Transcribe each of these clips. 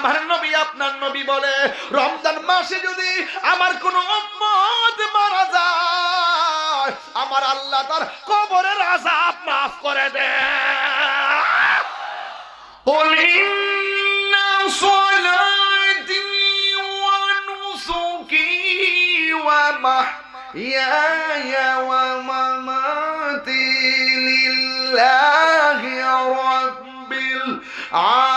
আমার নবী আপনার নবী বলে রমজান মাসে যদি আমার কোনো উম্মত মারা যায় আমার আল্লাহ তার কবরের আযাব মাফ করে দেয়। قل إن صلاتي ونسكي ومحياي ومماتي لله رب العالمين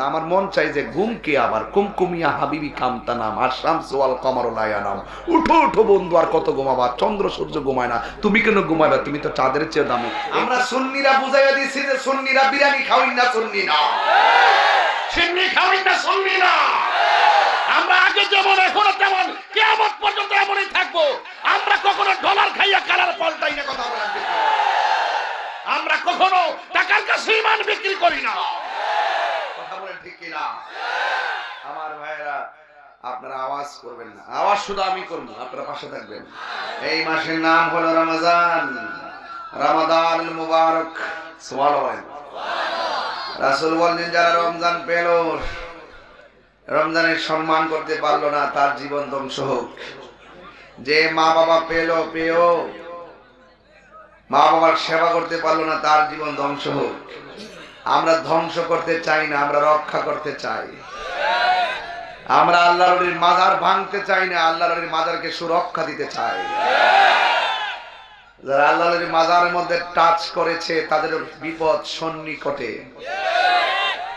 আমার মন চাই যে ঘুমকে আবার কুমকুমিয়া হাবিবি কামতা নাম আর শামসু ওয়াল কমারু লা ইয়ানাম। উঠো উঠো বন্ধু, আর কত ঘুমাবা? চন্দ্র সূর্য ঘুমায় না, তুমি কেন ঘুমাবে? তুমি তো চাঁদের চেয়ে দামি। আমরা সুন্নিরা বুঝাইয়া দিছি যে সুন্নিরা বিরিয়ানি খাওয়াই না, সুন্নি না সিন্নি খাওয়াই না, সুন্নি না। আমরা আগে যেমন এখনো তেমন কিয়ামত পর্যন্ত এমনই থাকবো। আমরা কখনো ডলার খাইয়া কালার পাল্টাই না, কথা বলেন। আমরা কখনো টাকার কাছে ঈমান বিক্রি করি না, ঠিক কিনা? আমার ভাইরা আপনারা আওয়াজ করবেন না, আওয়াজ শুধু আমি করবো, আপনারা পাশে থাকবেন। এই মাসের নাম হলো রমজান, রমাদানুল মুবারক। সুবহানাল্লাহ। রাসূল বলেন যারা রমজান পেল, রমজানের সম্মান করতে পারলো না, তার জীবন ধ্বংস হোক। যে মা বাবা পেয়েও মা বাবার সেবা করতে পারলো না, তার জীবন ধ্বংস হোক। আমরা ধ্বংস করতে চাই না, আমরা রক্ষা করতে চাই। আমরা আল্লাহর ওলির মাজার ভাঙতে চাই না, আল্লাহর ওলির মাজারকে সুরক্ষা দিতে চাই। যারা আল্লাহর ওলির মাজারের মধ্যে টাচ করেছে তাদের বিপদ সন্নিকটে,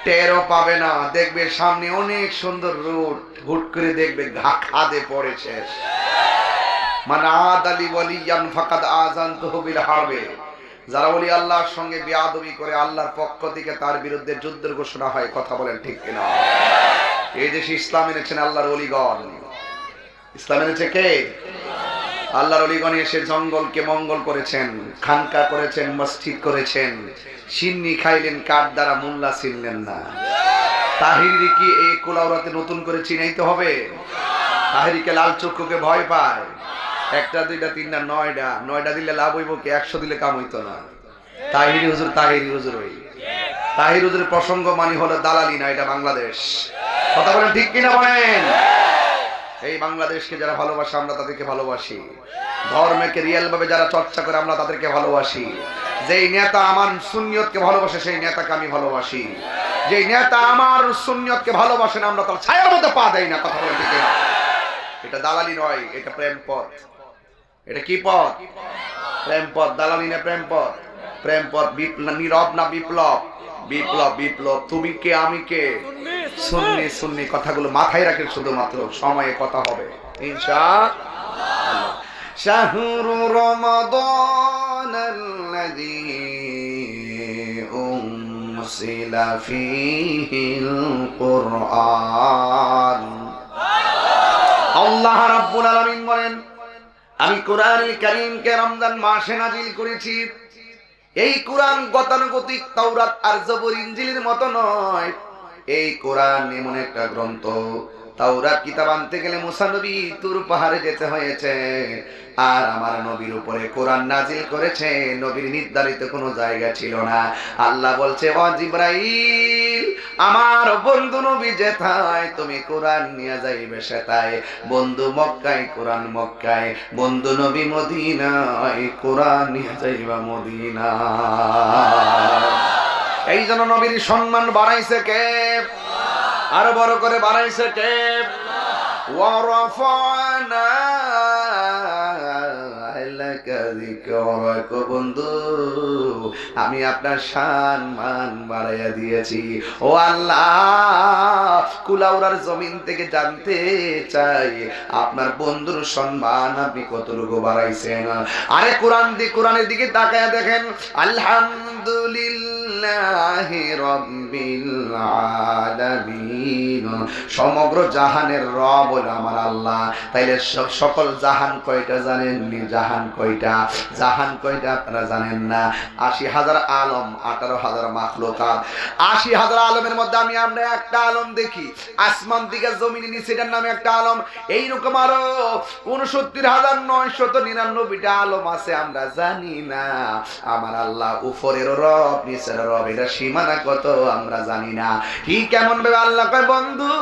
টেরও পাবে না। দেখবে সামনে অনেক সুন্দর রোড, হুট করে দেখবে খাদে পড়েছে। মান আদালি ওয়ালিয়ান ফাকাদ আযানতুহু বিল হারবে। যারা ওলি আল্লাহর সঙ্গে বেয়াদবি করে আল্লাহর পক্ষ থেকে তার বিরুদ্ধে যুদ্ধের ঘোষণা হয়, কথা বলেন ঠিক কিনা? এই দেশে ইসলাম এনেছেন আল্লাহর ওলিগণ। ইসলাম এনেছে কে? আল্লাহর ওলিগণ এসে জঙ্গলকে মঙ্গল করেছেন, খানকা করেছেন, মসজিদ করেছেন। সিন্নি খাইলেন কার দ্বারা? মোল্লা চিনলেন না। তাহিরি কি এই কুলাউরাতে নতুন করে চিনাইতে হবে? তাহিরিকে লাল চক্ষুকে ভয় পায়। একটা দুইটা তিনটা নয়টা দিলে লাভ হইব কি? 100 দিলে কাম হইতো না। তাহিরি হুজুর ওই তাহির হুজুরের প্রসঙ্গ মানি হলো দালালি না, এটা বাংলাদেশ। কথা বলেন ঠিক কিনা বলেন? এই বাংলাদেশকে যারা ভালোবাসে আমরা তাদেরকে ভালোবাসি। ধর্মকে রিয়েল ভাবে যারা চর্চা করে আমরা তাদেরকে ভালোবাসি। যেই নেতা আমার সুন্নিয়তকে ভালোবাসে সেই নেতাকে আমি ভালোবাসি। যেই নেতা আমার সুন্নিয়তকে ভালোবাসে না আমরা তার ছায়ার মধ্যে পা দেই না, কথা বলেন ঠিক কিনা? এটা দালালি নয়, এটা প্রেম পথ। এটা কি পথ? প্রেম পথ। দালালি না প্রেম পথ। প্রেম পথ। নীরব না বিপ্লব? বিপ্লব। তুমি কে আমি কে? সুন্নি। কথাগুলো মাথায় রাখেন, শুধুমাত্র সময়ে কথা হবে ইনশাআল্লাহ। শাহরু রমাদানাল্লাযী উনসিলা ফীহিল কুরআন। আল্লাহ রাব্বুল আলামিন বলেন, আমি কোরআনুল কারীমকে রমজান মাসে নাজিল করেছি। এই কোরআন গতানুগতিক তাওরাত আর জবুর ইনজিলের মতো নয়। এই কোরআন এমন একটা গ্রন্থ, তাওরাত কিতাব আনতে গেলে মুসা নবী তুর পাহাড়ে যেতে হয়েছে, আর আমার নবীর উপরে কোরআন নাজিল করেছে নবীর নির্ধারিত কোনো জায়গা ছিল না। আল্লাহ বলছে, ও জিবরাইল, আমার বন্ধু নবী যেথায় তুমি কোরআন নিয়ে যাইবে সেটাই। বন্ধু মক্কায় কোরআন মক্কায়, বন্ধু নবী মদিনায় কোরআন নিয়ে যাইবা মদিনা। এই জন্য নবীর সম্মান বাড়াইছে কে? আরো বড় করে বাড়াইছে কে? ওয়ারাফানা লাকা যিকরাক। বন্ধু, আমি আপনার সম্মান বাড়াইয়া দিয়েছি। ও আল্লাহ, কুলাউড়ার জমিন থেকে জানতে চাই আপনার বন্ধুর সম্মান আপনি কতটুকু বাড়াইছেন। আরে কোরআনের দিকে তাকায়া দেখেন। আলহামদুলিল্লাহি রাব্বিল রব্বিল আলামিন। সমগ্র জাহানের রব হলো আমার আল্লাহ। তাইলে সকল জাহান কয়টা জানেননি? জাহান কয়টা? জাহান কয়টা আপনারা জানেন না? ৮০,০০০ আলম, ১৮,০০০ মাখলুকাত। ৮০,০০০ আলমের মধ্যে আমরা একটা আলম দেখি, আসমান দিকে জমিনে নিচে, এটার নামে একটা আলম। এইরকম আরো ৬৯,৯৯৯টা আলম আছে, আমরা জানি না। আমার আল্লাহ উপরের রব, নিচের রব, এটা সীমানা কত আমরা জানি না। কি কেমন ভাবে আল্লাহ কয়, বন্ধু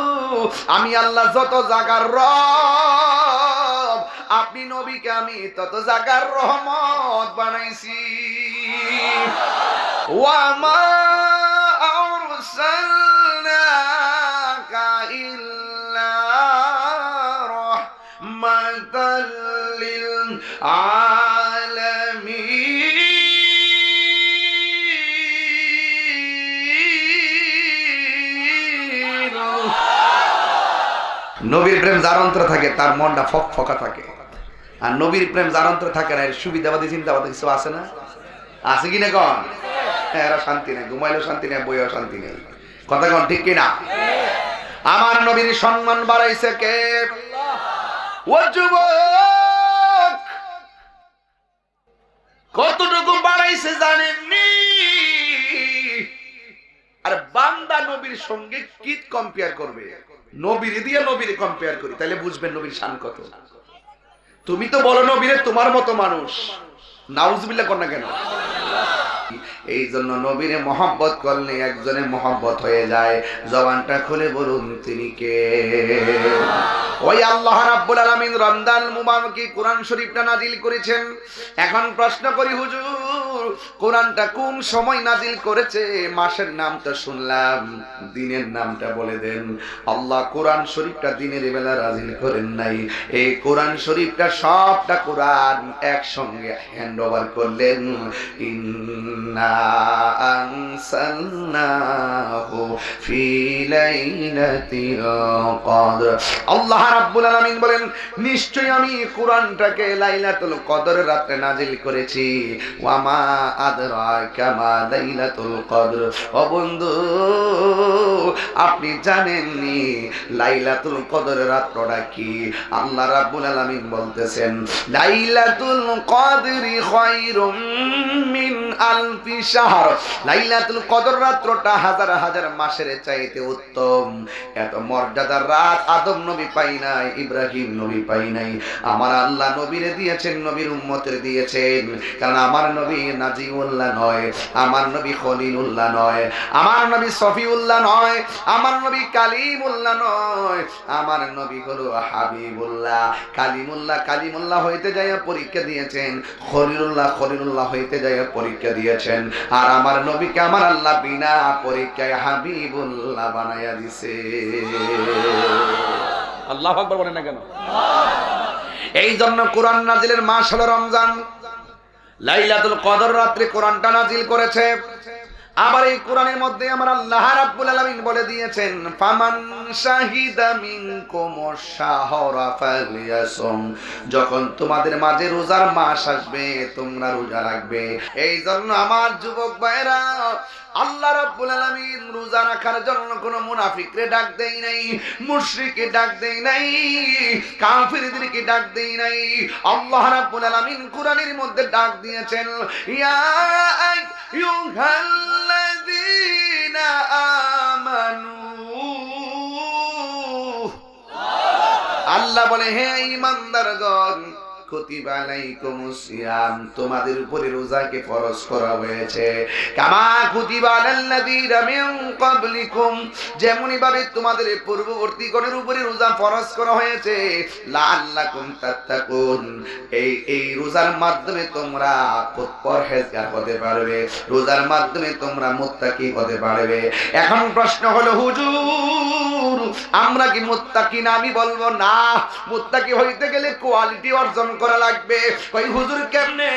আমি আল্লাহ যত জায়গার রব, আপনি নবীকে আমি তত জায়গার রহমত বানাইছি। ওয়ামা আরসালনাকা ইল্লা রাহমাতাল লিল আলামিন। নবীর প্রেম যার অন্তরে থাকে তার মনটা ফকফকা থাকে। আর নবীর প্রেম যার অন্তরে থাকে না, এর সুবিধাবাদী চিন্তাবাদী কিছু আছে না? আছে কিনা কন? এরা শান্তি নেই, ঘুমাইলেও শান্তি নেই, বইও শান্তি নেই। কথা কন ঠিক কিনা? আমার নবীর সম্মান বাড়াইছে কে? ও যুবক, কতটুকু বাড়াইছে জানেননি? আর বান্দা নবীর সঙ্গে কি কম্পেয়ার করবে? নবীর দিয়ে নবীর কম্পেয়ার করি, তাহলে বুঝবেন নবীর শান কত। তুমি তো বলো নবীরে তোমার মতো মানুষ, নাউজুবিল্লাহ কর না কেন? এই জন্য নবীরে মহব্বত করলে একজনের মহব্বত হয়ে যায়। জবানটা খুলে বলুন তিনি কে? ওই আল্লাহ রাব্বুল আলামিন রমজান মুবারকে কোরআন শরীফটা নাজিল করেছেন। এখন প্রশ্ন করি হুজুর, কোরআনটা কোন সময় নাজিল করেছে? মাসের নাম তো শুনলাম, দিনের নামটা বলে দেন। আল্লাহ কোরআন শরীফটা দিনের বেলা নাজিল করেন নাই, এই কোরআন শরীফটা সবটা কোরআন একসঙ্গে হ্যান্ড ওভার করলেন। ইন্না আনসালনাহু ফি লাইলাতিল কদর। আল্লাহ রাব্বুল আলামিন বলেন, নিশ্চয়ই আমি কোরআনটাকে লাইলাতুল কদরের রাতে নাজিল করেছি। ওয়া মা আদরাকা মা লাইলাতুল কদর। ও বন্ধু, আপনি জানেননি লাইলাতুল কদরের রাতটা কি? আল্লাহ রাব্বুল আলামিন বলতেছেন, লাইলাতুল কদরি খায়রুম মিন আলফি শাহর। লাইলাতুল কদর রাতটা হাজার হাজার মাসের চাইতে উত্তম। এত মর্যাদার রাত আদম নবী পাই নাই, ইব্রাহিম নবী পাই নাই। আমার আল্লাহ নবীরে দিয়েছেন, নবীর উম্মতের দিয়েছেন। কারণ আমার নবী নাজিউল্লাহ নয়, আমার নবী খলিলুল্লাহ নয়, আমার নবী সফিউল্লাহ নয়, আমার নবী কালিমুল্লাহ নয়, আমার নবী হলো হাবিবুল্লাহ। কালিমুল্লাহ হইতে যায় পরীক্ষা দিয়েছেন, খলিলুল্লাহ হইতে যায় পরীক্ষা দিয়েছেন। আর আমার নবীকে আমার আল্লাহ বিনা পরীক্ষায় হাবিবুল্লাহ বানায়া দিছে। আল্লাহু আকবার বলেন না কেন? এই জন্য কোরআন নাজিলের মাস হলো রমজান। লাইলাতুল কদর রাত্রে কোরআনটা নাজিল করেছে। আবার এই কোরআনের মধ্যে আমার আল্লাহ রাব্বুল আলামিন বলে দিয়েছেন, ফামান শাহিদা মিনকুমুশ শাহরা ফালিয়াসুম। যখন তোমাদের মাঝে রোজার মাস আসবে তোমরা রোজা রাখবে। এই জন্য আমার যুবক ভাইরা, আল্লাহ রাব্বুল আলামিন রোজা রাখার জন্য কোন মুনাফিকরে ডাক দেই নাই, মুশরিককে ডাক দেই নাই, কাফিরদেরকে ডাক দেই নাই। আল্লাহ রাব্বুল আলামিন কোরআনের মধ্যে ডাক দিয়েছেন, ইয়া আইয়ুহাল্লাযীনা আমানু। আল্লাহ বলে, হে ঈমানদারগণ, কুতিবা আলাইকুমুস সিয়াম, তোমাদের উপরে রোজাকে ফরজ করা হয়েছে। কামা কুতিবা আলাল্লাযীনা মিন ক্বাবলিকুম, যেমনি ভাবে তোমাদের পূর্ববর্তীগণের উপরে রোজা ফরজ করা হয়েছে। লাআল্লাকুম তাত্তাকুন, এই রোজার মাধ্যমে তোমরা পরহেজগার হতে পারবে, রোজার মাধ্যমে তোমরা মুত্তাকি হতে পারবে। এখন প্রশ্ন হলো, হুজুর আমরা কি মুত্তাকি না? আমি বলবো না, মুত্তাকি হইতে গেলে কোয়ালিটি অর্জন করা লাগবে। কই হুজুর কেমনে?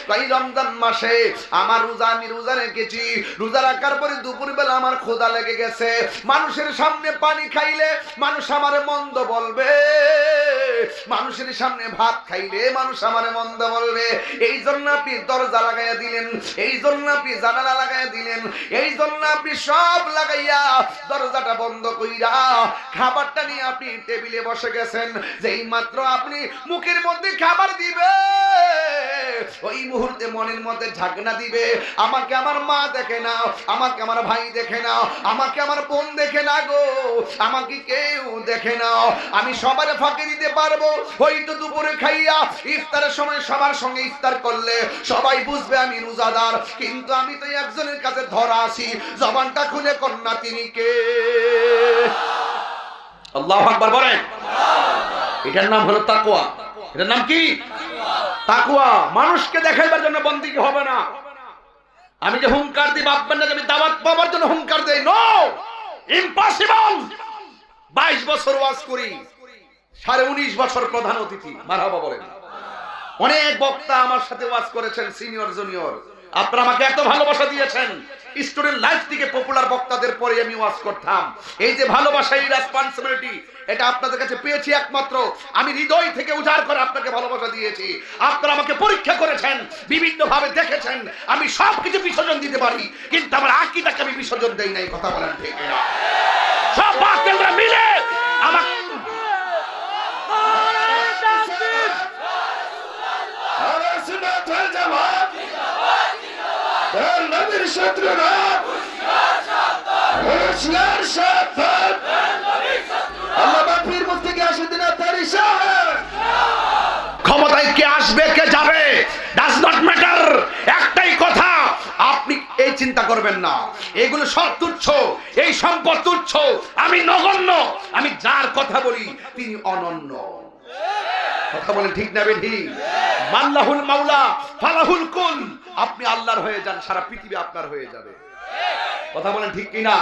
কই রমজান মাসে আমার আমি রোজা রেখেছি, রোজা রাখার পরে দুপুর বেলা আমার ক্ষুধা লেগে গেছে, মানুষের সামনে পানি খাইলে মানুষ আমারে মন্দ বলবে, মানুষের সামনে ভাত খাইলে মানুষ আমারে মন্দ বলবে, এই জন্য আপনি দরজা লাগাইয়া দিলেন, এই জন্য আপনি জানালা লাগাইয়া দিলেন, এই জন্য আপনি সব লাগাইয়া দরজাটা বন্ধ কইরা খাবারটা নিয়ে আপনি টেবিলে বসে গেছেন। যেই মাত্র আপনি মুখের মধ্যে খাবার দিবে, ওই মুহূর্তে মনের মধ্যে ঝাঁকনা দিবে, আমাকে আমার মা দেখে না, আমাকে আমার ভাই দেখে না, আমাকে আমার বোন দেখে না গো, আমাকে কেউ দেখে না, আমি সবার ফাঁকে দিতে পারবো। হয়তো দুপুরে খাইয়া ইফতারের সময় সবার সঙ্গে ইফতার করলে সবাই বুঝবে আমি রোজাদার, কিন্তু আমি তো একজনের কাছে ধরা আছি, জবানটা খুলে কন্যা তিনি কে? আল্লাহু আকবার বলেন। এটার নাম হলো তাকওয়া। এটার নাম কি? তাকওয়া। মানুষকে দেখাইবার জন্য বন্দেগী হবে না। আমি যে হুঙ্কার দিই ভাববেন না যে আমি দাওয়াত পাওয়ার জন্য হুঙ্কার দেই, নো, ইম্পসিবল। 22 বছর ওয়াজ করি, 19.5 বছর প্রধান অতিথি, মারহাবা বলেন। অনেক বক্তা আমার সাথে ওয়াজ করেছেন, সিনিয়র জুনিয়র, আপনারা আমাকে এত ভালোবাসা দিয়েছেন। স্টুডেন্ট লাইফ থেকে পপুলার বক্তাদের পরে আমি ওয়াজ করতাম। এই যে ভালোবাসা, এই রেসপন্সিবিলিটি, এটা আপনাদের কাছে পেয়েছি একমাত্র আমি হৃদয় থেকে উজাড় করে আপনাকে ভালোবাসা দিয়েছি। আপনারা আমাকে পরীক্ষা করেছেন, বিভিন্ন ভাবে দেখেছেন আমি সবকিছু বিসর্জন দিতে পারি, কিন্তু আমার আকীদাকে আমি বিসর্জন দেই নাই। কথা বলেন ঠিক না? সব বাতিলরা মিলে আমাকে ক্ষমতায় কে আসবে কে যাবে ডাজ নট ম্যাটার। একটাই কথা, আপনি এই চিন্তা করবেন না, এগুলো সব তুচ্ছ, এই সম্পদ তুচ্ছ, আমি নগণ্য। আমি যার কথা বলি তিনি অনন্য। কথা বলেন ঠিক না বেঠিক? মাল্লাহুল মাওলা ফালাহুল কুল। আপনি আল্লাহর হয়ে যান, সারা পৃথিবী আপনার হয়ে যাবে। কথা বলেন ঠিক কিনা?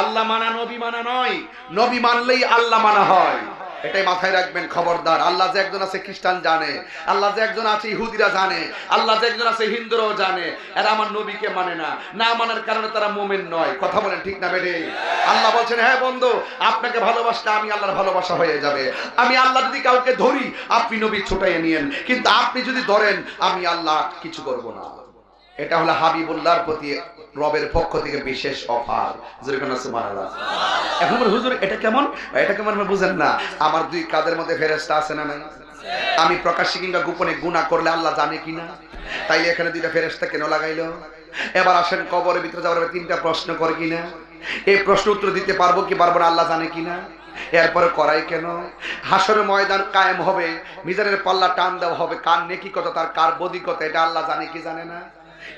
আল্লাহ মানা নবী মানা নয়, নবী মানলেই আল্লাহ মানা হয়। এটাই মাথায় রাখবেন, খবরদার। আল্লাহ যে একজন আছে খ্রিস্টান জানে, আল্লাহ যে একজন আছে ইহুদিরা জানে, আল্লাহ যে একজন আছে হিন্দুরাও জানে। এরা আমার নবীকে মানে না, না মানার কারণে তারা মুমিন নয়। কথা বলেন ঠিক না বেঠিক? আল্লাহ বলছেন, হ্যাঁ বন্ধু, আপনাকে ভালোবাসলে আমি আল্লাহর ভালোবাসা হয়ে যাবে। আমি আল্লাহ যদি কাউকে ধরি, আপনি নবী ছুটাইয়ে নিয়েন, কিন্তু আপনি যদি ধরেন আমি আল্লাহ কিছু করব না। এটা হলো হাবিবুল্লাহর প্রতি রবের পক্ষ থেকে বিশেষ অফার। সুবহানাল্লাহ। এখন হুজুর এটা কেমন, এটা কেমন বুঝেন না? আমার দুই কাঁধের মধ্যে ফেরেশতা আছে না নাই? আমি প্রকাশ্যে কিংবা গোপনে গুনাহ করলে আল্লাহ জানে কিনা? তাইলে এখানে দুইটা ফেরেশতা কেন লাগাইলো? এবার আসেন, কবরের ভিতরে যাওয়ার আগে 3টা প্রশ্ন করে কিনা? এই প্রশ্ন উত্তর দিতে পারবো কি পারবো না আল্লাহ জানে কিনা? এরপরে করাই কেন? হাসরের ময়দান কায়েম হবে, মিজানের পাল্লা টান দেওয়া হবে, কার নেকি কত তার কার বদি কত, এটা আল্লাহ জানে কি জানে না?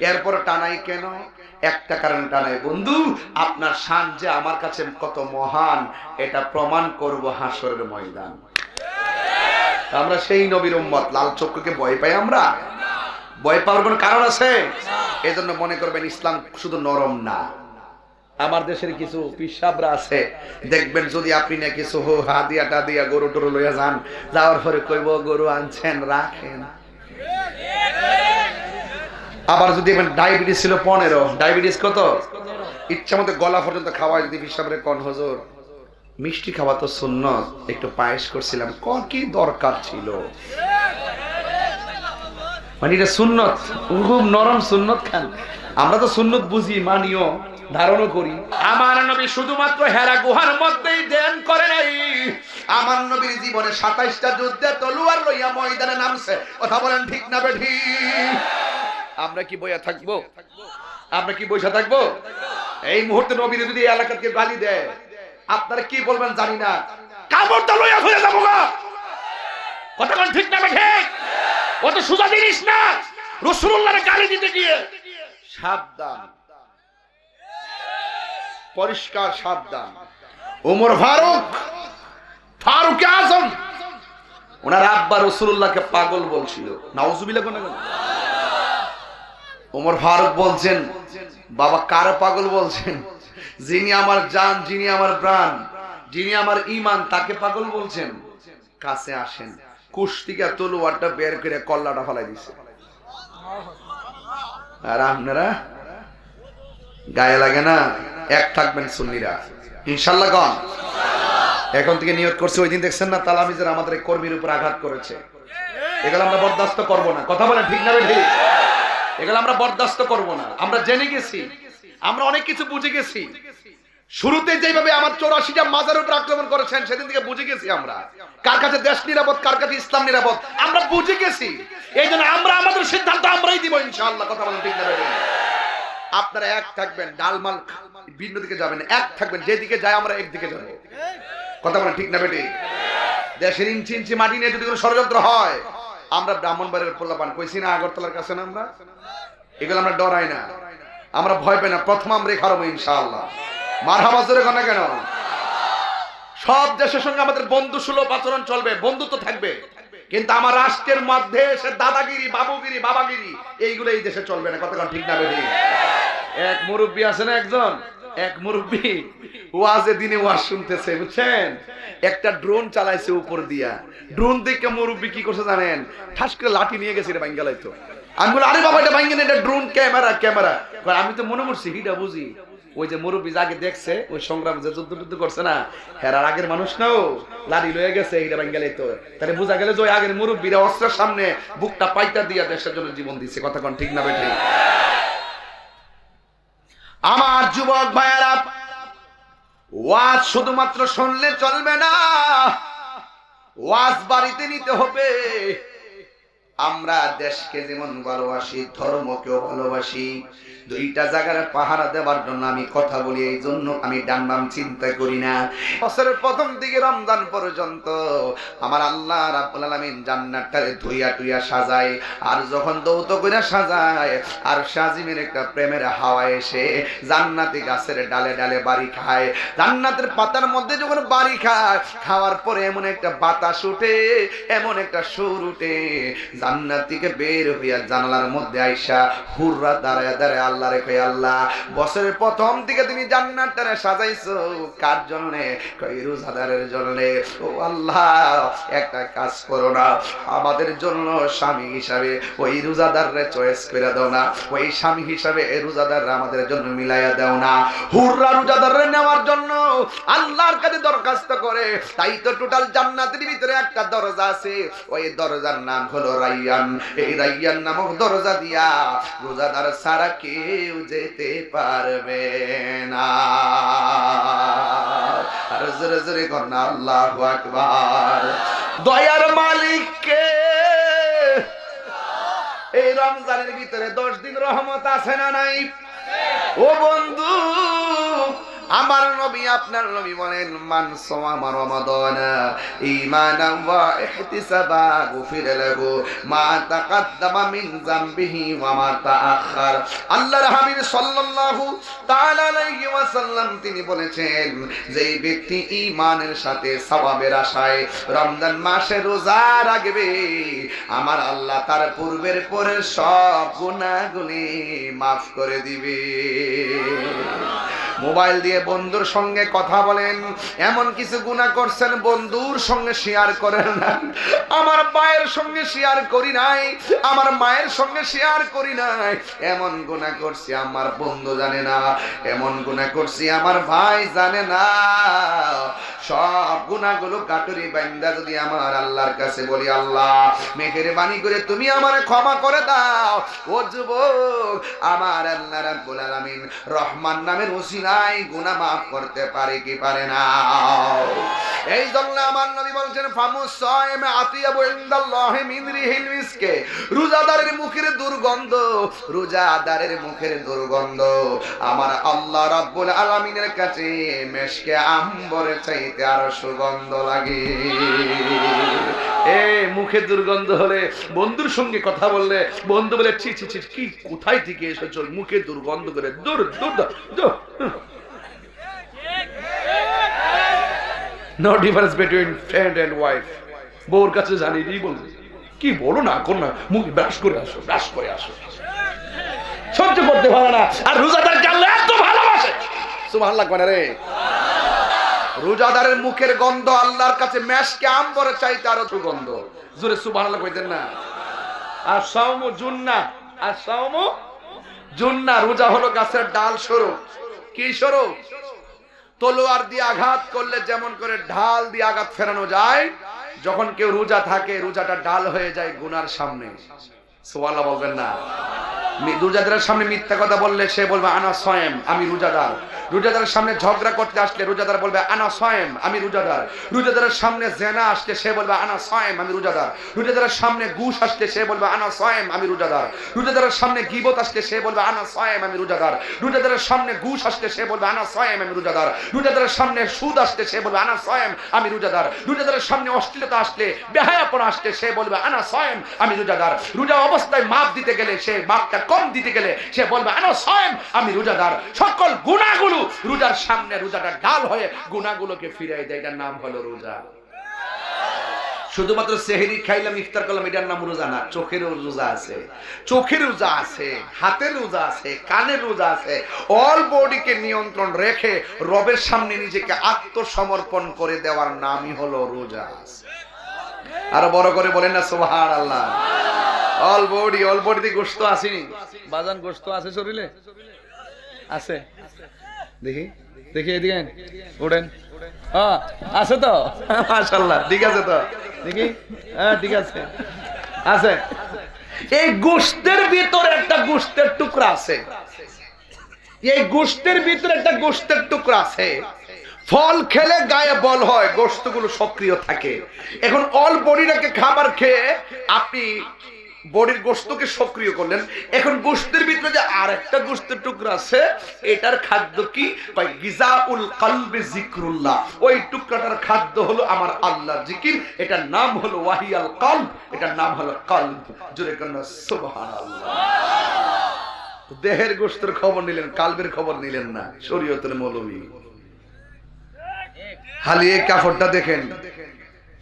এরপর টানাই কেন? একটা কারণে টানাই, বন্ধু আপনার শান যে আমার কাছে কত মহান, এটা প্রমাণ করব হাসরের ময়দান। আমরা সেই নবীর উম্মত, লাল চক্ষুকে ভয় পাই আমরা? ভয় পাওয়ার কোন কারণ আছে? এজন্য মনে করবেন ইসলাম শুধু নরম না। আমার দেশের কিছু পিসাবরা আছে, দেখবেন যদি আপনি না কিছু হাদিয়াটা দিয়া গরু টরু লইয়া যান, যাওয়ার পরে কইব গরু আনছেন রাখেন। আবার যদি ডায়াবেটিস ছিল 15, ডায়াবেটিস কত, ইচ্ছা মতো গলা পর্যন্ত খাওয়ায়, যদি পিসাবরে কন হুজুর মিষ্টি খাওয়া তো সুন্নত, একটু পায়েস করছিলাম, কি দরকার ছিল? মানে এটা সুন্নত, খুব নরম সুন্নত খান। আমরা তো সুন্নত বুঝি, মানিও, ধারণও করি। আমার নবী শুধুমাত্র হেরা গুহার মধ্যেই ধ্যান করে নাই, আমার নবীর জীবনে 27টা যুদ্ধে তলোয়ার লইয়া ময়দানে নামছে। কথা বলেন ঠিক না বেঠিক? আমরা কি বইয়া থাকবো? আমরা কি বইসা থাকবো? এই মুহূর্তে নবীর যদি এই এলাকাকে গালি দেয়, আপনারা কি বলবেন জানি না, কাপড়টা লইয়া হয়ে যাবো গা। কথা বলেন ঠিক না বেঠিক? অত সোজা জিনিস না। রাসূলুল্লাহর গালি দিতে গিয়ে সাবধান, পরিষ্কার সাবধান। ওমর ফারুক আজম, ওনার আব্বা রাসূলুল্লাহকে পাগল বলছিল। নাউজুবিল্লাহ। কোন ওমর ফারুক বলছেন, বাবা কার পাগল বলছেন? যিনি আমার জান, যিনি আমার প্রাণ, যিনি আমার ঈমান, তাকে পাগল বলছেন? কাছে আসেন। কুস্তিকা তলোয়ারটা বের করে কল্লাটা ফেলাই দিছে। আর আপনারা গায়ে লাগে না? এক থাকবেন সুন্নিরা ইনশাআল্লাহ। গন এখন থেকে নিয়ত করছে, ওই দিন দেখছেন না তালামিজের আমাদের কর্মীর উপর আঘাত করেছে, এগুলো আমরা বরদাস্ত করব না। কথা বলেন ঠিক না ঠিক? এগুলো আমরা বরদাস্ত করব না। আমরা জেনে গেছি, আমরা অনেক কিছু বুঝে গেছি। শুরুতে যেভাবে আমার 84টা মাজারের উপর আক্রমণ করেছেন, সেদিন থেকে বুঝে গেছি আমরা কার কাছে দেশ নিরাপদ, কার কাছে ইসলাম নিরাপদ, আমরা বুঝে গেছি। এই জন্য আমরা আমাদের সিদ্ধান্ত আমরাই দিব ইনশাআল্লাহ। কথা বলেন ঠিক না ঠিক? আপনারা এক থাকবেন, ডালমাল ভিন্ন দিকে যাবেন, এক থাকবেন, যেদিকে যায় আমরা একদিকে যাব। কথা বলেন ঠিক না বেটি? দেশের ইঞ্চি ইঞ্চি মাটি নিয়ে যদি কোনো ষড়যন্ত্র হয়, আমরা ব্রাহ্মণবাড়ির পোলাপান কইছি না, আগরতলার কাছে না, আমরা এগুলো আমরা ডরাই না, আমরা ভয় পাই না। প্রথম আমরা খারাপ ইনশাআল্লাহ। মারহাবা জোরে কোন কেন? সব দেশের সঙ্গে আমাদের বন্ধু সুলভ আচরণ চলবে, বন্ধুত্ব থাকবে, কিন্তু আমার রাষ্ট্রের মধ্যে সে দাদাগিরি, বাবুগিরি, বাবাগিরি এইগুলো এই দেশে চলবে না। কতক্ষণ ঠিক না বেটি? এক মুরব্বী আছে না, এক মুরব্বী ওয়াজে দিনে ওয়াজ শুনতেছে, বুঝছেন? একটা ড্রোন চালাইছে উপর দিয়া, ড্রোন দেখে মুরব্বী কি করছে জানেন? ঠাস করে লাঠি নিয়ে গেছে, এটা ভাঙ্গা লাইতো। আমি বলি, আরে বাবা এটা ভাঙ্গেন, এটা ড্রোন, ক্যামেরা ক্যামেরা। আমি তো মনে করছি হিটা বুঝি, ওই যে মুরব্বী আগে দেখছে ওই সংগ্রাম যে যুদ্ধ করছে না, হেরার আগের মানুষ নাও লাড়ি লয়ে গেছে, হিটা ভাঙ্গা লাইতো। তাহলে বোঝা গেল যে ওই আগের মুরব্বীরা অস্ত্রের সামনে বুকটা পাইতা দিয়া দেশের জন্য জীবন দিচ্ছে। কথা কোন ঠিক না বেঠিক? আমার যুবক ভাইয়েরা, ওয়াজ শুধুমাত্র শুনলে চলবে না, ওয়াজ বাড়িতে নিতে হবে। আমরা দেশকে যেমন ভালোবাসি, ধর্মকেও ভালোবাসি। দুইটা জায়গার পাহারা দেওয়ার জন্য আমি কথা বলি, এই জন্য আমি ডান বাম চিন্তা করি না। বছরের প্রথম দিকে রমজান পর্যন্ত আমার আল্লাহ রাব্বুল আলামিন জান্নাতটারে ধুইয়া টুইয়া সাজায়, আর যখন দৌত কইরা সাজায়, আর শাজিমের একটা প্রেমের হাওয়া এসে জান্নাতি গাছের ডালে ডালে বাড়ি খায়। জান্নাতের পাতার মধ্যে যখন বাড়ি খায়, খাওয়ার পরে এমন একটা বাতাস উঠে, এমন একটা সুর উঠে, জান্নাতীকে বের হইয়া জানালার মধ্যে আইসা হুররা দাঁড়ায় দাঁড়ায় আল্লাহ রে কই, আল্লাহ বছরের প্রথম দিকে তুমি জান্নাতটারে সাজাইছো কার জন্য? কই রোজাদারের জন্য। ও আল্লাহ, একটা কাজ করো না, আমাদের জন্য স্বামী হিসাবে ওই রোজাদাররে চয়েস করে দাও না, ওই স্বামী হিসাবে এই রোজাদাররা আমাদের জন্য মিলাইয়া দাও না। হুররা রোজাদাররে নেওয়ার জন্য আল্লাহর কাছে দরখাস্ত করে। তাই তো টোটাল জান্নাতের ভিতরে একটা দরজা আছে, ওই দরজার নাম হলো রাইয়ান। এই রাইয়ান নামক দরজা দিয়া রোজাদার ছাড়া কেউ যেতে পারবে না। আর জোরে জোরে কর না আল্লাহু আকবার। দয়ার মালিক কে? এই রমজানের ভিতরে 10 দিন রহমত আছে না নাই? ও বন্ধু, আমার নবী আপনার নবী বলেন, মান সাওয়ামা রমাদানা ঈমানান ওয়া ইহতিসাবা গুফিরা লাহু মা তাকাদ্দামা মিন যামবিহি ওয়া মা তাআখার। আল্লাহর হাবিব সাল্লাল্লাহু তাআলা আলাইহি ওয়াসাল্লাম তিনি বলেছেন, যেই ব্যক্তি ঈমানের সাথে সওয়াবের আশায় রমজান মাসে রোজা রাখবে, আমার আল্লাহ তার পূর্বের পরের সব গুনাহগুলি maaf করে দিবে। মোবাইল দিয়ে বন্ধুর সঙ্গে কথা বলেন, এমন কিছু গুনাহ করছেন বন্ধুর সঙ্গে শেয়ার করেন না। আমার ভাইয়ের সঙ্গে শেয়ার করি নাই, আমার মায়ের সঙ্গে শেয়ার করি নাই, এমন গুনাহ করছি আমার বন্ধু জানে না, এমন গুনাহ করছি আমার ভাই জানে না। সব গুনাহগুলো কাটুরি বান্দা যদি আমার আল্লাহর কাছে বলি, আল্লাহ মেহেরবানি করে তুমি আমারে ক্ষমা করে দাও। ও যুবক, আমার আল্লাহ রাব্বুল আলামিন রহমান নামের ওসিলায় গুনাহ maaf করতে পারে কি পারে না? এই জন্য আমার নবী বলেছেন, ফামুস সাইম আতিয়াবু ইনদাল্লাহি মিন রিহিল মিসকে। রোজাদারের মুখের দুর্গন্ধ, রোজাদারের মুখের দুর্গন্ধ আমার আল্লাহ রাব্বুল আলামিনের কাছে মেশকে আম্বরের চাইতে আরো সুগন্ধ লাগে। মুখে দুর্গন্ধ হলে, বন্ধুর সঙ্গে কথা বললে বন্ধু বলে, ছি ছি ছি, কি কোথায় থেকে এসেছো, মুখে দুর্গন্ধ করে, দূর দূর দূর। No difference between friend and wife. বউর কাছে জানি নি বলবে, কি বলো না কোন না, মুখ ব্রাশ করে আসো, ব্রাশ করে আসো, সহ্য করতে পারে না। আর রোজাদারকে আল্লাহ এত ভালোবাসে, সুবহানাল্লাহ কোন রে। রোজাদারের মুখের গন্ধ আল্লাহর কাছে মেশকে আম্বরের চাইতে আরো সুগন্ধ। জোরে সুবহানাল্লাহ কইতেন না? আর সাওমু জুন্নাহ, আর সাওমু জুন্নাহ। রোজা হলো গাছের ডাল স্বরূপ। কি স্বরূপ? তলোয়ার দিয়ে আঘাত করলে যেমন করে ঢাল দিয়ে আঘাত ফেরানো যায়, যখন কেউ রোজা থাকে রোজাটা ঢাল হয়ে যায় গুনার সামনে। সুবহানাল্লাহ বলবেন না? রোজাদারের সামনে মিথ্যা কথা বললে সে বলবে আনা সায়েম, আমি রোজাদার। রোজাদারের সামনে ঝগড়া করতে আসলে রোজাদার বলবে আনা সায়েম, আমি রোজাদার। রোজাদারের সামনে জেনা আসলে সে বলবে আনা সায়েম, আমি রোজাদার। রোজাদারের সামনে ঘুষ আসলে সে বলবে আনা সায়েম, আমি রোজাদার। রোজাদারের সামনে গীবত আসলে সে বলবে আনা সায়েম, আমি রোজাদার। রোজাদারের সামনে ঘুষ আসলে সে বলবে আনা সায়েম, আমি রোজাদার। রোজাদারের সামনে সুদ আসলে সে বলবে আনা সায়েম, আমি রোজাদার। রোজাদারের সামনে অশ্লীলতা আসলে, বেহায়াপনা আসলে সে বলবে আনা সায়েম, আমি রোজাদার। রোজা অবস্থায় মাপ দিতে গেলে, সে মাপটা কম দিতে গেলে সে বলবে আনা সায়েম, আমি রোজাদার। সকল গুনাহগুলো রোজার সামনে রোজাটা ঢাল হয়ে গুনাহগুলোকে ফিরিয়ে দেয়, এটার নাম হলো রোজা। শুধুমাত্র সেহরি খাইলাম ইফতার করলাম এটার নাম রোজা না। চোখের রোজা আছে, চোখের রোজা আছে, হাতের রোজা আছে, কানের রোজা আছে। অল বডিকে নিয়ন্ত্রণ রেখে রবের সামনে নিজেকে আত্মসমর্পণ করে দেওয়ার নামই হলো রোজা। আরো বড় করে বলেন না সুবহানাল্লাহ। অল বডিতে গোশত আসেনি বাজান, গোশত আছে শরীরে আছে? দেখি দেখি এদিকে ওঠেন। হ্যাঁ আছে তো, মাশাআল্লাহ, ঠিক আছে তো, দেখি হ্যাঁ ঠিক আছে, আছে। এই গোশতের ভিতরে একটা গোশতের টুকরা আছে, এই গোশতের ভিতরে একটা গোশতের টুকরা আছে। ফল খেলে গায়ে বল হয়, গোশতগুলো সক্রিয় থাকে। এখন অল বডিটাকে খাবার খেয়ে আপনি বডির গোশতকে সক্রিয় করলেন। এখন গোশতের ভিতরে যে আরেকটা গোশতের টুকরা আছে, এটার খাদ্য কি? গিজাউল কলবি যিকরুল্লাহ। ওই টুকরাটার খাদ্য হলো আমার আল্লাহর জিকির। এটার নাম হলো ওয়াহিয়াল কলব, এটার নাম হলো কলব। জোরে কন্যা সুবহানাল্লাহ। দেহের গোশতের খবর নিলেন, কালবের খবর নিলেন না। শরীয়তের মৌলবী খালি এই কাপড়টা দেখেন,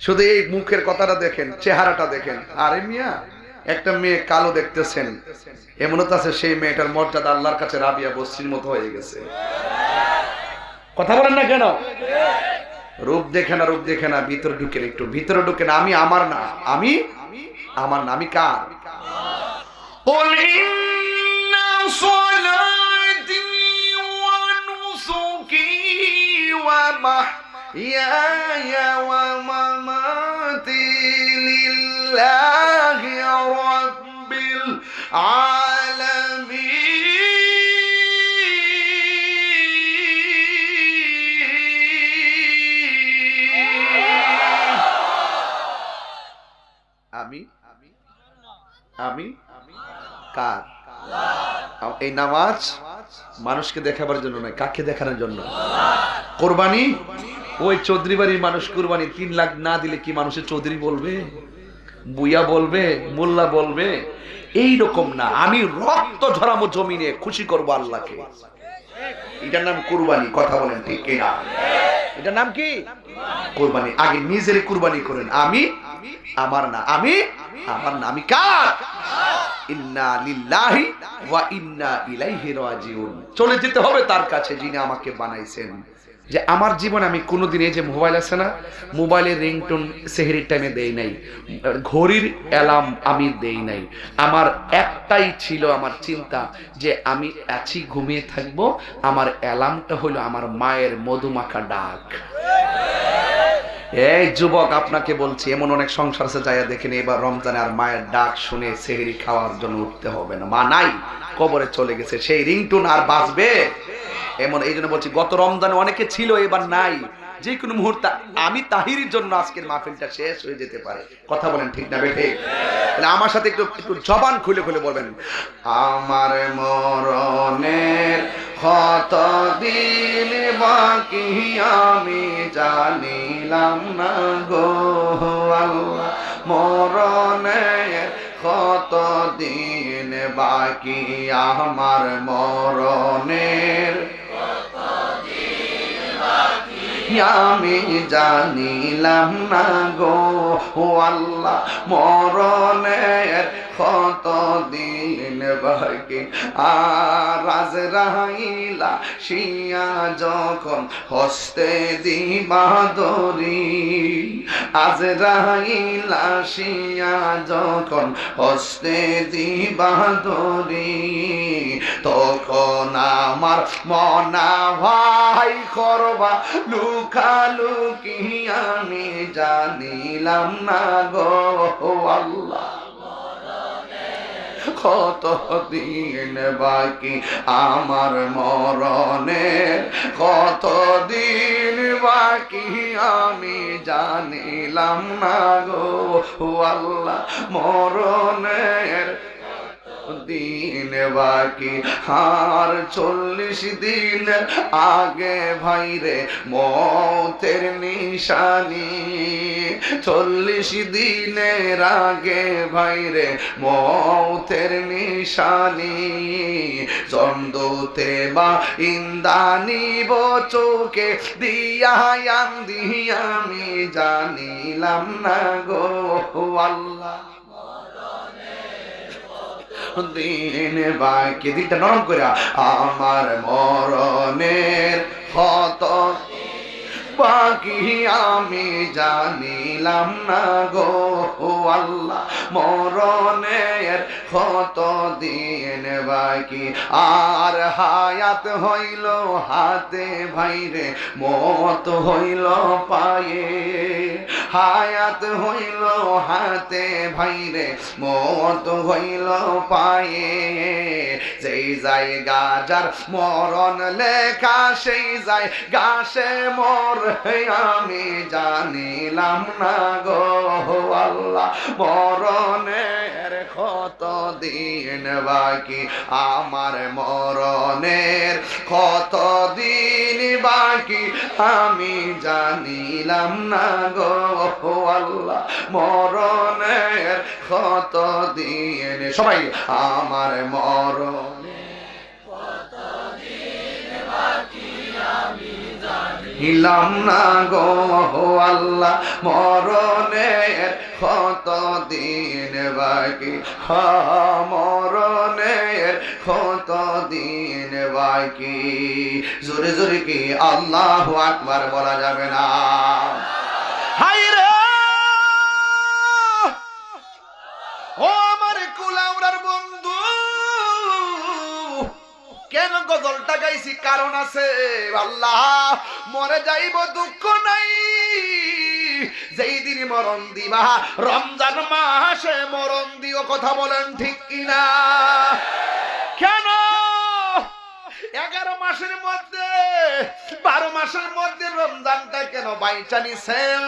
শুধু এই মুখের কথাটা দেখেন, চেহারাটা দেখেন। আরে মিয়া, একটা মেয়ে কালো দেখতেছেন, এমন তো আছে সেই মেয়েটার মর্যাদা আল্লাহর কাছে রাবিয়া বস্তির মতো হয়ে গেছে। কথা বলেন না কেন? রূপ দেখে না, রূপ দেখে না, ভিতরে ঢুকেন, একটু ভিতরে ঢুকেন। আমি আমার না, আমি আমার না, আমি কার? قل إن صلاتي ونسكي ومحياي ومماتي لله رب العالمين। আমি কার? এই নামাজ মানুষকে দেখাবার জন্য নয়, কাকে দেখানোর জন্য? কোরবানি, ওই চৌধুরী বাড়ির মানুষ কোরবানি 3 লাখ না দিলে কি মানুষের চৌধুরী বলবে, বুইয়া বলবে, মোল্লা বলবে? এই রকম না, আমি রক্ত ঝরামো জমিনে খুশি করবো আল্লাহকে। এটার নাম কুরবানি। কথা বলেন ঠিক কিনা? এটার নাম কি? কুরবানি। আগে নিজের কুরবানি করেন। আমি আমার না, আমি আমার না, আমি কার? ইন্না লিল্লাহি ওয়া ইন্না ইলাইহি রাজিউন। চলে যেতে হবে তার কাছে যিনি আমাকে বানাইছেন। যে আমার জীবনে আমি কোনোদিন, এই যে মোবাইল আছে না, মোবাইলের রিংটোন সেহরির টাইমে দেই নাই, ঘড়ির অ্যালার্ম আমি দেই নাই। আমার একটাই ছিল আমার চিন্তা যে আমি আছি, ঘুমিয়ে থাকবো, আমার অ্যালার্মটা হলো আমার মায়ের মধুমাখা ডাক। এই যুবক, আপনাকে বলছি, এমন অনেক সংসার আছে যাইয়া দেখেন এবার রমজানে আর মায়ের ডাক শুনে সেহরি খাওয়ার জন্য উঠতে হবে না। মা নাই, কবরে চলে গেছে, সেই রিংটোন আর বাজবে? এমন এই জন্য বলছি, গত রমজানে অনেকে ছিল, এবার নাই। যে কোনো মুহূর্তে আমি তাহিরির জন্য আজকের মাহফিলটা শেষ হয়ে যেতে পারে। কথা বলেন ঠিক না বেঠে? তাহলে আমার সাথে একটু একটু জবান খুলে খুলে বলবেন, আমার মরণের কত দিন বাকি আমি জানিলাম না গো আল্লাহ, মরণের কত দিন বাকি আমার মরণের, কত দিন বাকি আমি জানিলাম না গো আল্লাহ মরণের কত দিন বাকি আর আজরাইলা শিয়া যখন হস্তে দিবা দরি আজরাইলা শিয়া যখন হস্তে দিবা দরি তখন আমার মনা ভাই করবা লুকালুকি আমি জানিলাম না গো আল্লাহ কত দিন বাকি আমার মরণের কত দিন বাকি আমি জানিলাম না গো আল্লাহ মরণের দিন বাকি আর 40 দিন আগে ভাইরে মৌতের নিশানি 40 দিনের আগে ভাইরে মৌতের নিশানি জমদূতে বা ইন্দানি চোখে দিয়া আমি জানিলাম না গো আল্লাহ দিন বাকি দিনটা নরম করে আমার মরণের কত বাকি আমি জানিলাম না গো আল্লাহ মরণের কত দিন বাকি আর হায়াত হইল হাতে ভাইরে মত হইল পায়ে হায়াত হইল হাতে ভাইরে মত হইল পায়ে যেই জায়গা যার মরণ লেখা সেই জায়গা সে মর আমি জানিলাম না গো আল্লাহ মরণের কত দিন বাকি আমার মরণের কত দিন বাকি আমি জানিলাম না গো আল্লাহ মরণের কত দিন সবাই আমার মরণের কত দিন বাকি আমি জানিলাম না গো আল্লাহ মরণের কত দিন বাকি মরণের কত দিন বাকি জোরে জোরে কি আল্লাহু আকবার বলা যাবে না হায় রে ও আমার কুলাউড়ার বন্ধু কেন গজলটা গাইছি কারণ আছে আল্লাহ মরে যাইব দুঃখ নাই যেই দিন মরণ দিবা রমজান মাসে মরণ দিও কথা বলেন ঠিক কিনা কেন 11 মাসের মধ্যে 12 মাসের মধ্যে রমজানটা কেন বাইচা নিছেন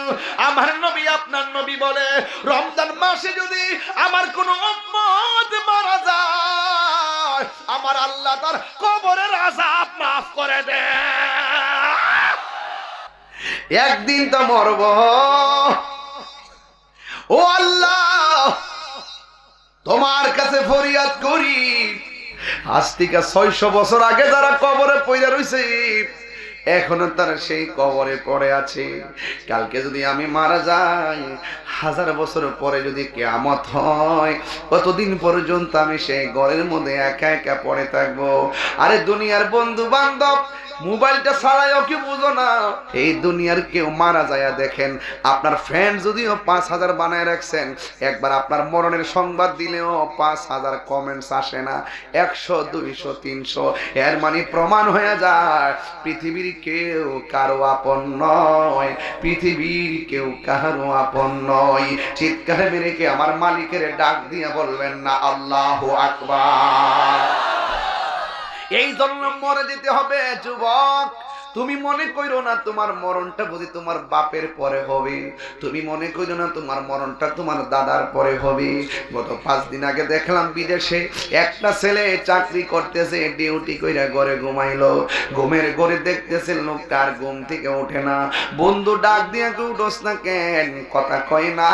আমার নবী আপনার নবী বলে রমজান মাসে যদি আমার কোন উম্মত মারা যায় আমার আল্লাহ তার কবরের আযাব মাফ করে দেয় একদিন তো মরব ও আল্লাহ তোমার কাছে ফরিয়াদ করি আজ থেকে 600 বছর আগে যারা কবরে পড়ে রইছে এখনো তারা সেই কবরে পড়ে আছে কালকে যদি আমি মারা যাই 1000 বছর পরে যদি কিয়ামত হয় কতদিন পর্যন্ত আমি সেই ঘরের মধ্যে একা একা পড়ে থাকবো আরে দুনিয়ার বন্ধু বান্ধব মোবাইলটা ছাড়াইও কি বুঝো না এই দুনিয়ার কেউ মারা যায় দেখেন আপনার ফ্রেন্ড যদিও 5000 বানায় রাখছেন একবার আপনার মরণের সংবাদ দিলেও 5000 কমেন্টস আসে না 100 200 300 এর মানে প্রমাণ হয়ে যায় পৃথিবীর কেউ কারো আপন নয় পৃথিবীর কেউ কারো আপন নয় চিৎকার মেরে কে আমার মালিকের ডাক দিয়ে বলবেন না আল্লাহু আকবার এই জন্য মরে যেতে হবে যুবক তুমি মনে কইরো না তোমার মরণটা বুঝি তোমার বাপের পরে হবে তুমি মনে কইরো না তোমার মরণটা তোমার দাদার পরে হবে গত 5 দিন আগে দেখলাম বিদেশে একটা ছেলে চাকরি করতেছে ডিউটি কইরা ঘরে ঘুমাইলো ঘুমের ঘরে দেখতেছে লোকটা আর ঘুম থেকে ওঠে না বন্ধু ডাক দিয়া উঠোস না কেন কথা কয় না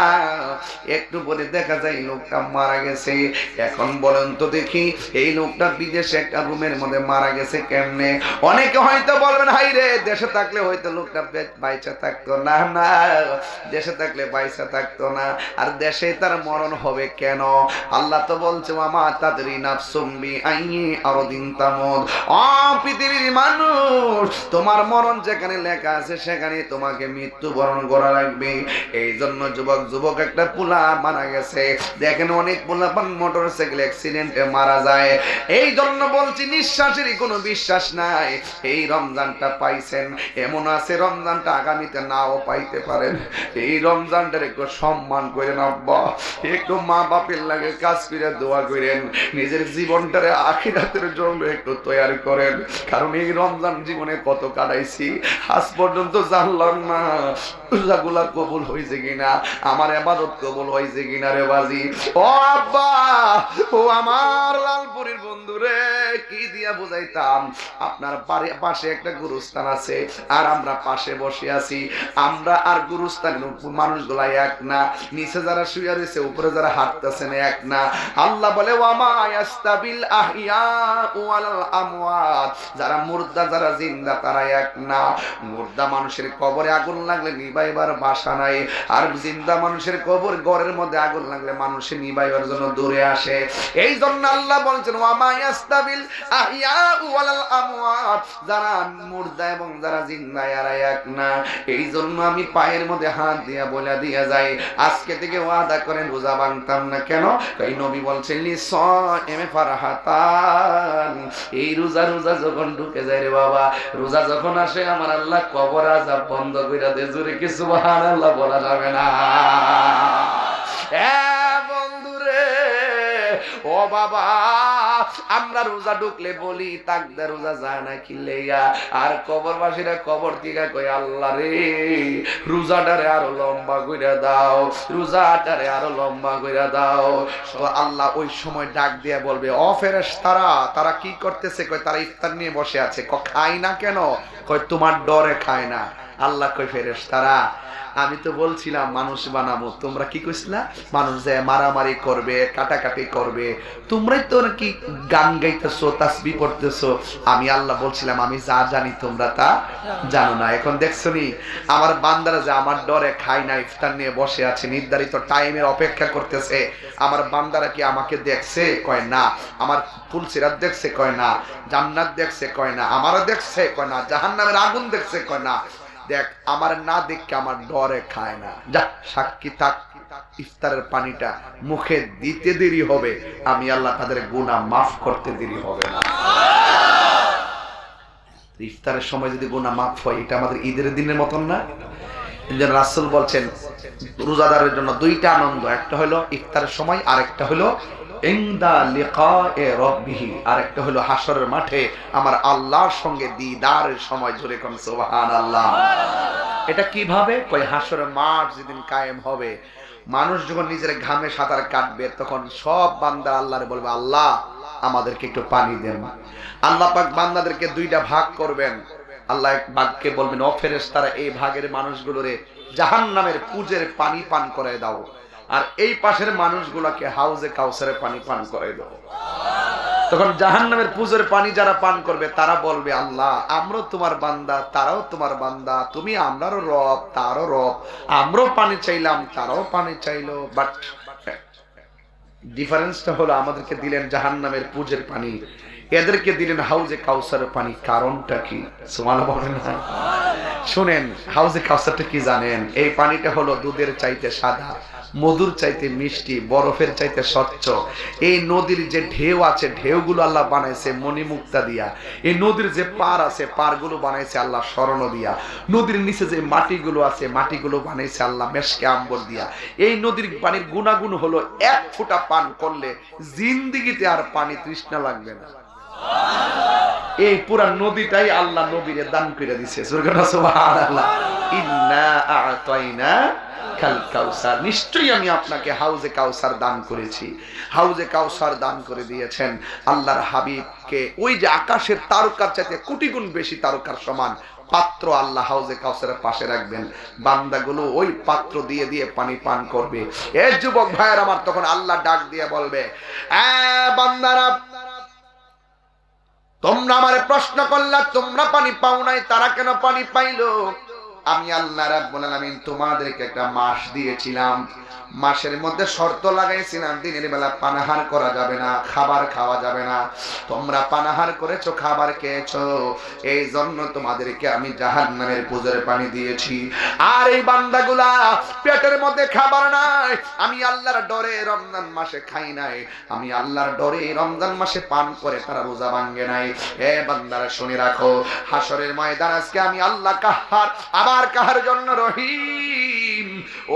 একটু পরে দেখা যায় লোকটা মারা গেছে এখন বলেন তো দেখি এই লোকটা বিদেশে একটা রুমের মধ্যে মারা গেছে কেমনে অনেকে হয়তো বলবেন হাই বাইরে দেশে থাকলে হয়তো লোকটা বাইচা থাকতো না, না দেশে থাকলে বাইচা থাকতো না। আর দেশে তার মরণ হবে কেন? আল্লাহ তো বলছে মামা তাদরি নাফসুম বিআইয়ি আরদিন তামুত। ও পৃথিবীর মানুষ, তোমার মরণ যেখানে লেখা আছে সেখানে তোমাকে মৃত্যুবরণ করা লাগবে। এই জন্য যুবক একটা পোলা মারা গেছে, দেখেন অনেক পোলাপান মোটরসাইকেল অ্যাক্সিডেন্টে মারা যায়। এই জন্য বলছি নিঃশ্বাসেরই কোনো বিশ্বাস নাই। এই রমজানটা পাইছেন, এমন আছে রমজানটা আগামীতে নাও পাইতে পারেন। এই রমজানটার একটু সম্মান করেন আব্বা, একটু মা বাপের লাগে কাজ করে দোয়া করেন, নিজের জীবনটারে আখিরাতের জন্য একটু তৈরি করেন। কারণ এই রমজান জীবনে কত কাটাইছি, আজ পর্যন্ত জানলাম না রোজাগুলা কবুল হয়েছে কিনা, আমার ইবাদত কবুল হয়েছে কিনা রে বাজি। ও আব্বা, ও আমার লালপুরীর বন্ধু রে, কি দিয়া বুঝাইতাম? আপনার পাশে একটা গুরুস্থান আছে, আর আমরা পাশে বসে আছি। আমরা আর গুরুস্থানের মানুষগুলা এক না, নিচে যারা শুয়ে রয়েছে উপরে যারা হাঁটতেছেন এক না। আল্লাহ বলে ওয়ামা ইয়াস্তাবিল আহিয়া ওয়ালাল আমওয়াত, যারা মুর্দা যারা জিন্দা তারা এক না। মুর্দা মানুষের কবরে আগুন লাগলে নিভাইবার বাসা নাই, আর জিন্দা মানুষের কবর ঘরের মধ্যে আগুন লাগলে মানুষে নিভাইবার জন্য দূরে আসে। এই জন্য আল্লাহ বলছেন ওয়ামা ইয়াস্তাবিল আহিয়া ওয়ালাল আমওয়াত, যারা মুর্দা এবং যারা জিন্দা এরা এক না। এই জন্য আমি পায়ের মধ্যে হাত দিয়া বলে দিয়া যাই, আজকে থেকে ওয়াদা করেন রোজা ভাঙতাম না। কেন? এই নবী বলছেন লিসাইমি ফারহাতান, এই রোজা যখন ঢুকে যায় রে বাবা, রোজা যখন আসে আমার আল্লাহ কবর আযাব বন্ধ কইরা দেয়। জোরে কি সুবহানাল্লাহ বলা যাবে না? বন্ধুরে, ও বাবা, আমরা রোজা ঢুকলে বলি তাকদা রোজা যায় না কিল্লেয়া, আর কবরবাসীরা কবর থেকে কই আল্লাহ রে রোজাটারে আরো লম্বা কইরা দাও, রোজাটারে আরো লম্বা কইরা দাও। আল্লাহ ওই সময় ডাক দিয়ে বলবে ও ফেরেশতারা, তারা কি করতেছে? কই তারা ইফতার নিয়ে বসে আছে। খায় না কেন? কই তোমার ডরে খায় না। আল্লাহ কই ফেরেশতারা, আমি তো বলছিলাম মানুষ বানাবো, তোমরা কি কইছিলা? মানুষ যায় মারামারি করবে, কাটাকাটি করবে, তোমরাই তো নাকি গান গাইতেছো, তাসবিহ পড়তেছো। আমি আল্লাহ বলছিলাম আমি যা জানি তোমরা তা জানো না। এখন দেখছো নি আমার বান্দারা যে আমার ডরে খায় না, ইফতার নিয়ে বসে আছে, নির্ধারিত টাইমের অপেক্ষা করতেছে। আমার বান্দারা কি আমাকে দেখছে? কয় না। আমার ফুলসিরাত দেখছে? কয় না। জান্নাত দেখছে? কয় না। আমারও দেখছে? কয় না। জাহান্নামের আগুন দেখছে? কয় না। দেখ, আমার না দেখে আমার ডরে খায় না। যা সাক্ষী থাক, ইফতারের পানিটা মুখে দিতে দেরি হবে, আমি আল্লাহ তাদের গুনাহ মাফ করতে দেরি হবে না। ইফতারের সময় যদি গুনাহ মাফ হয়, এটা আমাদের ঈদের দিনের মতন না? রাসূল বলছেন রোজাদারের জন্য দুইটা আনন্দ, একটা হলো ইফতারের সময়, আর একটা হলো ইনদা লিকায়ে রাব্বিহি, আর একটা হলো হাসরের মাঠে আমার আল্লাহর সঙ্গে দিদারের সময়। জোরে কোন সুবহানাল্লাহ। এটা কিভাবে? কই হাসরের মাঠ যেদিন কায়েম হবে, মানুষ যখন নিজের ঘামে সাঁতার কাটবে, তখন সব বান্দা আল্লাহরে বলবে আল্লাহ আমাদেরকে একটু পানি দেন। আল্লাহ পাক বান্দাদেরকে দুইটা ভাগ করবেন। আল্লাহ এক ভাগকে বলবেন ও ফেরেশতারা, এই ভাগের মানুষগুলোরে জাহান্নামের পুজের পানি পান করায় দাও, আর এই পাশের মানুষগুলোকে হাউজে কাউসারের পানি পান করায় দাও। তখন জাহান্নামের পুজের পানি যারা পান করবে তারা বলবে আল্লাহ আমরা তোমার বান্দা, তারাও তোমার বান্দা, তুমি আমরাও রব, তারও রব, আমরাও পানি চাইলাম, তারাও পানি চাইলো। বাট ডিফারেন্সটা হলো আমাদেরকে দিলেন জাহান্নামের পুজের পানি, এদেরকে দিলেন হাউজে কাউসারের পানি। কারণটা কি? সুবহানাল্লাহ বলেন না? শুনেন, হাউজে কাউসারটা কি জানেন? এই পানিটা হলো দুধের চাইতে সাদা, মধুর চাইতে মিষ্টি, বরফের চাইতে স্বচ্ছ। এই নদীর যে ঢেউ আছে, ঢেউগুলো আল্লাহ বানাইছে মণিমুক্তা দিয়া। এই নদীর যে পার আছে, পারগুলো বানাইছে আল্লাহ স্বর্ণ দিয়া। নদীর নিচে যে মাটিগুলো আছে, মাটিগুলো বানাইছে আল্লাহ মেশকে আম্বর দিয়া। এই নদীর পানির গুণাগুণ হলো এক ফোঁটা পান করলে জিন্দিগিতে আর পানি তৃষ্ণা লাগবে না। এই পুরা নদীটাই আল্লাহ নবীরে দান করে দিছে। সুবহানাল্লাহ। ইন্না আ'তাইনা কাল কাউসার, নিশ্চয়ই আমি আপনাকে হাউজে কাউসার দান করেছি। হাউজে কাউসার দান করে দিয়েছেন আল্লাহর হাবিবকে। ওই যে আকাশের তারকার চাইতে কোটি গুণ বেশি তারকার সমান পাত্র আল্লাহ হাউজে কাউসারের পাশে রাখবেন। বান্দাগুলো ওই পাত্র দিয়ে দিয়ে পানি পান করবে। এ যুবক ভাইয়ের আমার, তখন আল্লাহ ডাক দিয়ে বলবে বান্দারা তোমরা আমারে প্রশ্ন করলা তোমরা পানি পাও নাই, তারা কেন পানি পাইলো? আমি আল্লাহ রাব্বুল আলামিন তোমাদেরকে একটা মাস দিয়েছিলাম, মাসের মধ্যে শর্ত লাগাইছিলাম দিনের বেলা পানাহার করা যাবে না, খাবার খাওয়া যাবে না। তোমরা পানাহার করেছো, খাবার খেয়েছো, এই জন্য তোমাদেরকে আমি জাহান্নামের পুজোর পানি দিয়েছি। আর এই বান্দাগুলা পেটের মধ্যে খাবার নাই, আমি আল্লাহর ডরে রমজান মাসে খাই নাই, আমি আল্লাহর ডরে রমজান মাসে পান করে তারা রোজা ভাঙে নাই। এ বান্দারা শুনে রাখো, হাসরের ময়দান আজকে আমি আল্লাহ কাহার, আবার কাহার জন্য রহিম।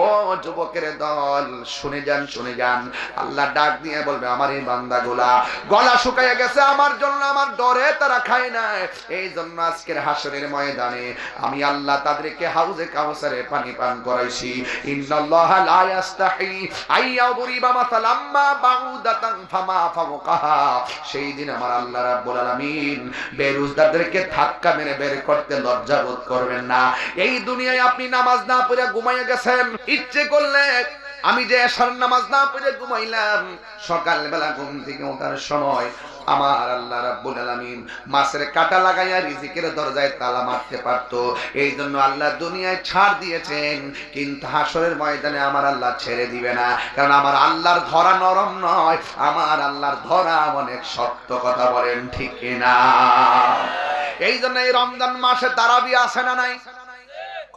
ও যুবকের দল শুনে যান, শুনে যান, আল্লাহ ডাক দিয়ে বলবে আমার এই বান্দাগুলা গলা শুকাইয়া গেছে আমার জন্য, আমার ডরে তারা খায় না, এই জন্য আজকের হাসরের ময়দানে আমি আল্লাহ তাদেরকে হাউজে কাউসারে পানি পান করাইছি। ইন্নাল্লাহা লা ইস্তাহি আইয়াদরিবা মাসালাম মা বাউদাতান ফামা ফাওকাহা। সেই দিন আমার আল্লাহ রাব্বুল আলামিন বেরোজগারদেরকে ধাক্কা মেরে বের করতে লজ্জা বোধ করবেন না। এই দুনিয়ায় আপনি নামাজ না পড়ে ঘুমাইয়া গেছেন, ইচ্ছে করলে আমি যে এশার নামাজ না পড়ে ঘুমাইলাম, সকালবেলা ঘুম থেকে ওঠার সময় আমার আল্লাহ রাব্বুল আলামিন মাছের কাঁটা লাগাইয়া রিজিকের দরজায় তালা মারতে পারতো। এই জন্য আল্লাহ দুনিয়ায় ছাড় দিয়েছেন, কিন্তু হাসরের ময়দানে আমার আল্লাহ ছেড়ে দিবে না, কারণ আমার আল্লাহর ধরা নরম নয়, আমার আল্লাহর ধরা অনেক শক্ত। কথা বলেন ঠিক কিনা? এই জন্য এই রমজান মাসে তারাবি আছে না নাই?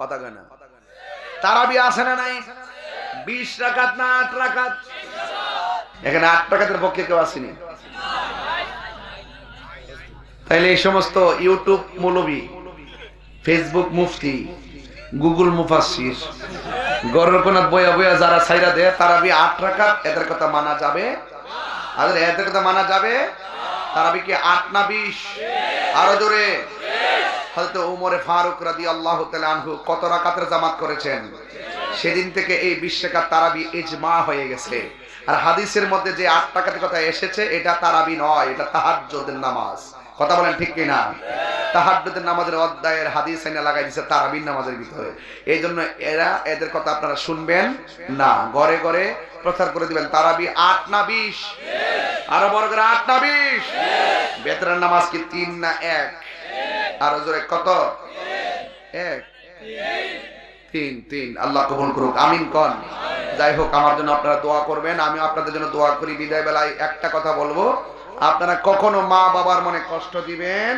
কথা কয় না? তারাবি আছে না নাই? 20 রাকাত না 8 রাকাত? এখানে 8 রাকাতের পক্ষে কেউ আসেনি। তাইলে এই সমস্ত ইউটিউব মৌলবী, ফেসবুক মুফতি, গুগল মুফাসসির, গরর কোন বয়া বয়া যারা ছাইরা দেয় তারাবি 8 রাকাত, এদের কথা মানা যাবে? আর এদের কথা মানা যাবে? তারাবি কি 8 না 20? আরো জোরে। হযরত ওমর ফারুক রাদিয়াল্লাহু তাআলা আনহু কত রাকাতের জামাত করেছেন? সেদিন থেকে এই 20 রাকাত তারাবি ইজমা হয়ে গেছে। আর হাদিসের মধ্যে যে 8 রাকাতের কথা এসেছে এটা তারাবি নয়, এটা তাহাজ্জুদের নামাজ। কথা বলেন ঠিক কিনা? তাহাজ্জুদের নামাজের অধ্যায়ের হাদিস এনে লাগাই দিয়েছে তারাবির নামাজের ভিতরে। এই জন্য এদের কথা আপনারা শুনবেন না, ঘরে ঘরে প্রচার করে দিবেন তারাবি 8 না 20? আরো বড় করে 8 না 20? বেতরের নামাজ কি 3 না 1? আরো জোরে কত? 1 3 আল্লাহ কবুল করুক, আমিন কোন। যাই হোক, আমার জন্য আপনারা দোয়া করবেন, আমি আপনাদের জন্য দোয়া করি। বিদায় বেলায় একটা কথা বলবো, আপনারা কখনো মা বাবার মনে কষ্ট দিবেন